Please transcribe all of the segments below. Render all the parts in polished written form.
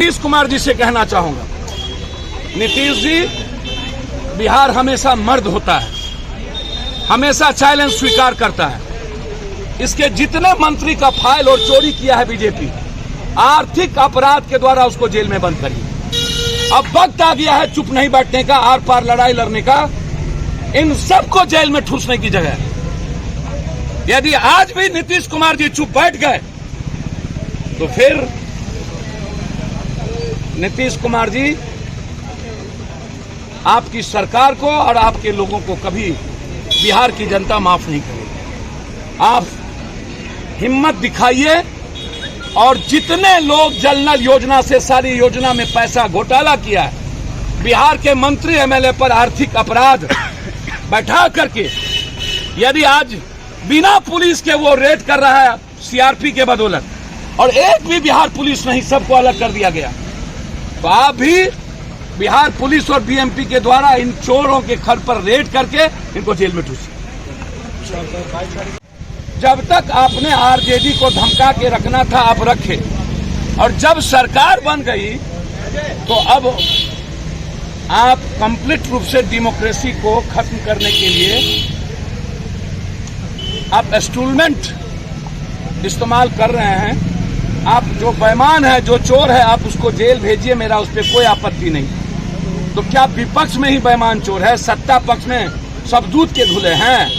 नीतीश कुमार जी से कहना चाहूंगा, नीतीश जी, बिहार हमेशा मर्द होता है, हमेशा चैलेंज स्वीकार करता है। इसके जितने मंत्री का फाइल और चोरी किया है बीजेपी, आर्थिक अपराध के द्वारा उसको जेल में बंद करिए। अब वक्त आ गया है चुप नहीं बैठने का, आर पार लड़ाई लड़ने का। इन सबको जेल में ठूसने की जगह यदि आज भी नीतीश कुमार जी चुप बैठ गए तो फिर नीतीश कुमार जी आपकी सरकार को और आपके लोगों को कभी बिहार की जनता माफ नहीं करेगी। आप हिम्मत दिखाइए और जितने लोग जल नल योजना से सारी योजना में पैसा घोटाला किया है, बिहार के मंत्री एमएलए पर आर्थिक अपराध बैठा करके यदि आज बिना पुलिस के वो रेड कर रहा है सीआरपी के बदौलत, और एक भी बिहार पुलिस नहीं, सबको अलग कर दिया गया, तो आप भी बिहार पुलिस और बीएमपी के द्वारा इन चोरों के घर पर रेड करके इनको जेल में ठूसिए। जब तक आपने आरजेडी को धमका के रखना था आप रखे, और जब सरकार बन गई तो अब आप कंप्लीट रूप से डेमोक्रेसी को खत्म करने के लिए आप इंस्ट्रूमेंट इस्तेमाल कर रहे हैं। आप जो बेईमान है, जो चोर है, आप उसको जेल भेजिए, मेरा उस पर कोई आपत्ति नहीं। तो क्या विपक्ष में ही बेईमान चोर है, सत्ता पक्ष में सब दूध के धुले हैं?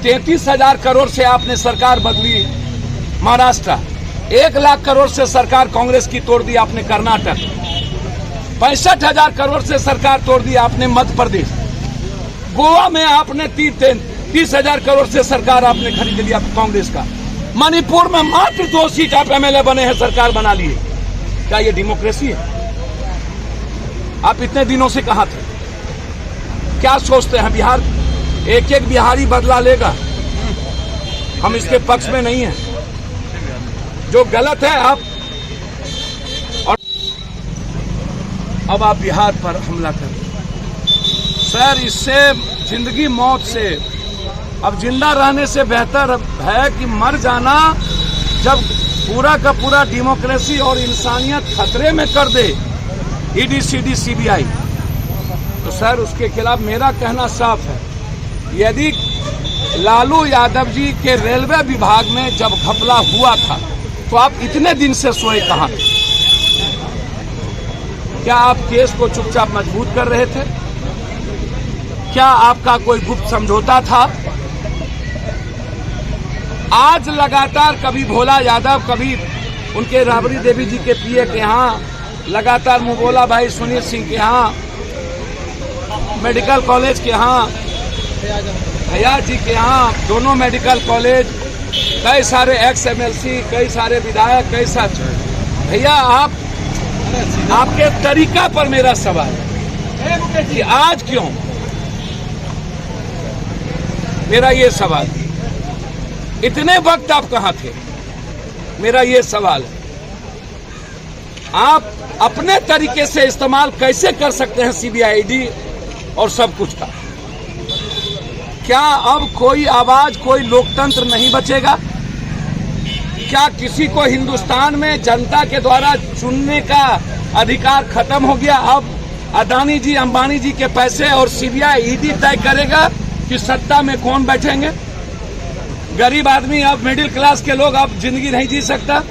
33,000 करोड़ से आपने सरकार बदली महाराष्ट्र, 1 लाख करोड़ से सरकार कांग्रेस की तोड़ दी आपने कर्नाटक, 65,000 करोड़ से सरकार तोड़ दी आपने मध्य प्रदेश, गोवा में आपने 30,000 करोड़ से सरकार आपने खरीद लिया कांग्रेस का, मणिपुर में मात्र 2 सीट आप एमएलए बने हैं, सरकार बना लिए। क्या ये डेमोक्रेसी है? आप इतने दिनों से कहां थे? क्या सोचते हैं बिहार एक एक बिहारी बदला लेगा? हम इसके पक्ष में नहीं हैं। जो गलत है आप, और अब आप बिहार पर हमला करें सर, इससे जिंदगी मौत से, अब जिंदा रहने से बेहतर है कि मर जाना। जब पूरा का पूरा डेमोक्रेसी और इंसानियत खतरे में कर दे ईडी सीडी सीबीआई, तो सर उसके खिलाफ मेरा कहना साफ है। यदि लालू यादव जी के रेलवे विभाग में जब घपला हुआ था तो आप इतने दिन से सोए कहां थे? क्या आप केस को चुपचाप मजबूत कर रहे थे? क्या आपका कोई गुप्त समझौता था? आज लगातार कभी भोला यादव, कभी उनके राबड़ी देवी जी के पीए के यहाँ, लगातार मुबोला भाई सुनील सिंह के यहाँ, मेडिकल कॉलेज के यहाँ, भैया जी के यहाँ, दोनों मेडिकल कॉलेज, कई सारे एक्स एमएलसी, कई सारे विधायक, कई सारे भैया, आपके तरीका पर मेरा सवाल है कि आज क्यों, मेरा ये सवाल, इतने वक्त आप कहां थे? मेरा ये सवाल है। आप अपने तरीके से इस्तेमाल कैसे कर सकते हैं सीबीआईडी और सब कुछ का? क्या अब कोई आवाज, कोई लोकतंत्र नहीं बचेगा? क्या किसी को हिंदुस्तान में जनता के द्वारा चुनने का अधिकार खत्म हो गया? अब अदानी जी, अंबानी जी के पैसे और सीबीआई ईडी तय करेगा कि सत्ता में कौन बैठेंगे? गरीब आदमी, अब मिडिल क्लास के लोग, अब जिंदगी नहीं जी सकता।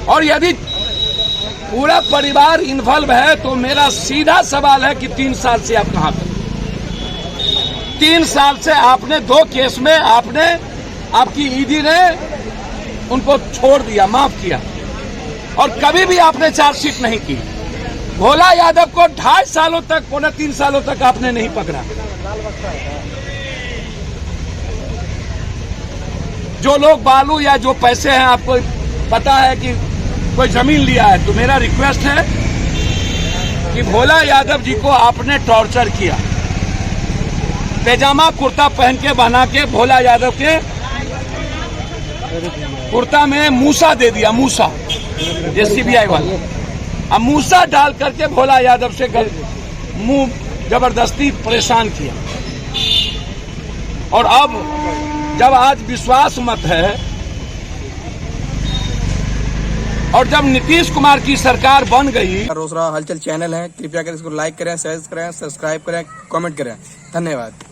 और यदि पूरा परिवार इन्वॉल्व है तो मेरा सीधा सवाल है कि 3 साल से आप कहां थे? 3 साल से आपने 2 केस में आपकी ईडी ने उनको छोड़ दिया, माफ किया, और कभी भी आपने चार्जशीट नहीं की। भोला यादव को 2.5 सालों तक, 3 सालों तक आपने नहीं पकड़ा। जो लोग बालू या जो पैसे हैं, आपको पता है कि कोई जमीन लिया है, तो मेरा रिक्वेस्ट है कि भोला यादव जी को आपने टॉर्चर किया, पैजामा कुर्ता पहन के बना के भोला यादव के कुर्ता में मूसा दे दिया, मूसा, ये सीबीआई वाले, अब मूसा डाल करके भोला यादव से मुंह जबरदस्ती परेशान किया। और अब जब आज विश्वास मत है और जब नीतीश कुमार की सरकार बन गई। रोसड़ा हलचल चैनल है, कृपया कर इसको लाइक करें, शेयर करें, सब्सक्राइब करें, कमेंट करें। धन्यवाद।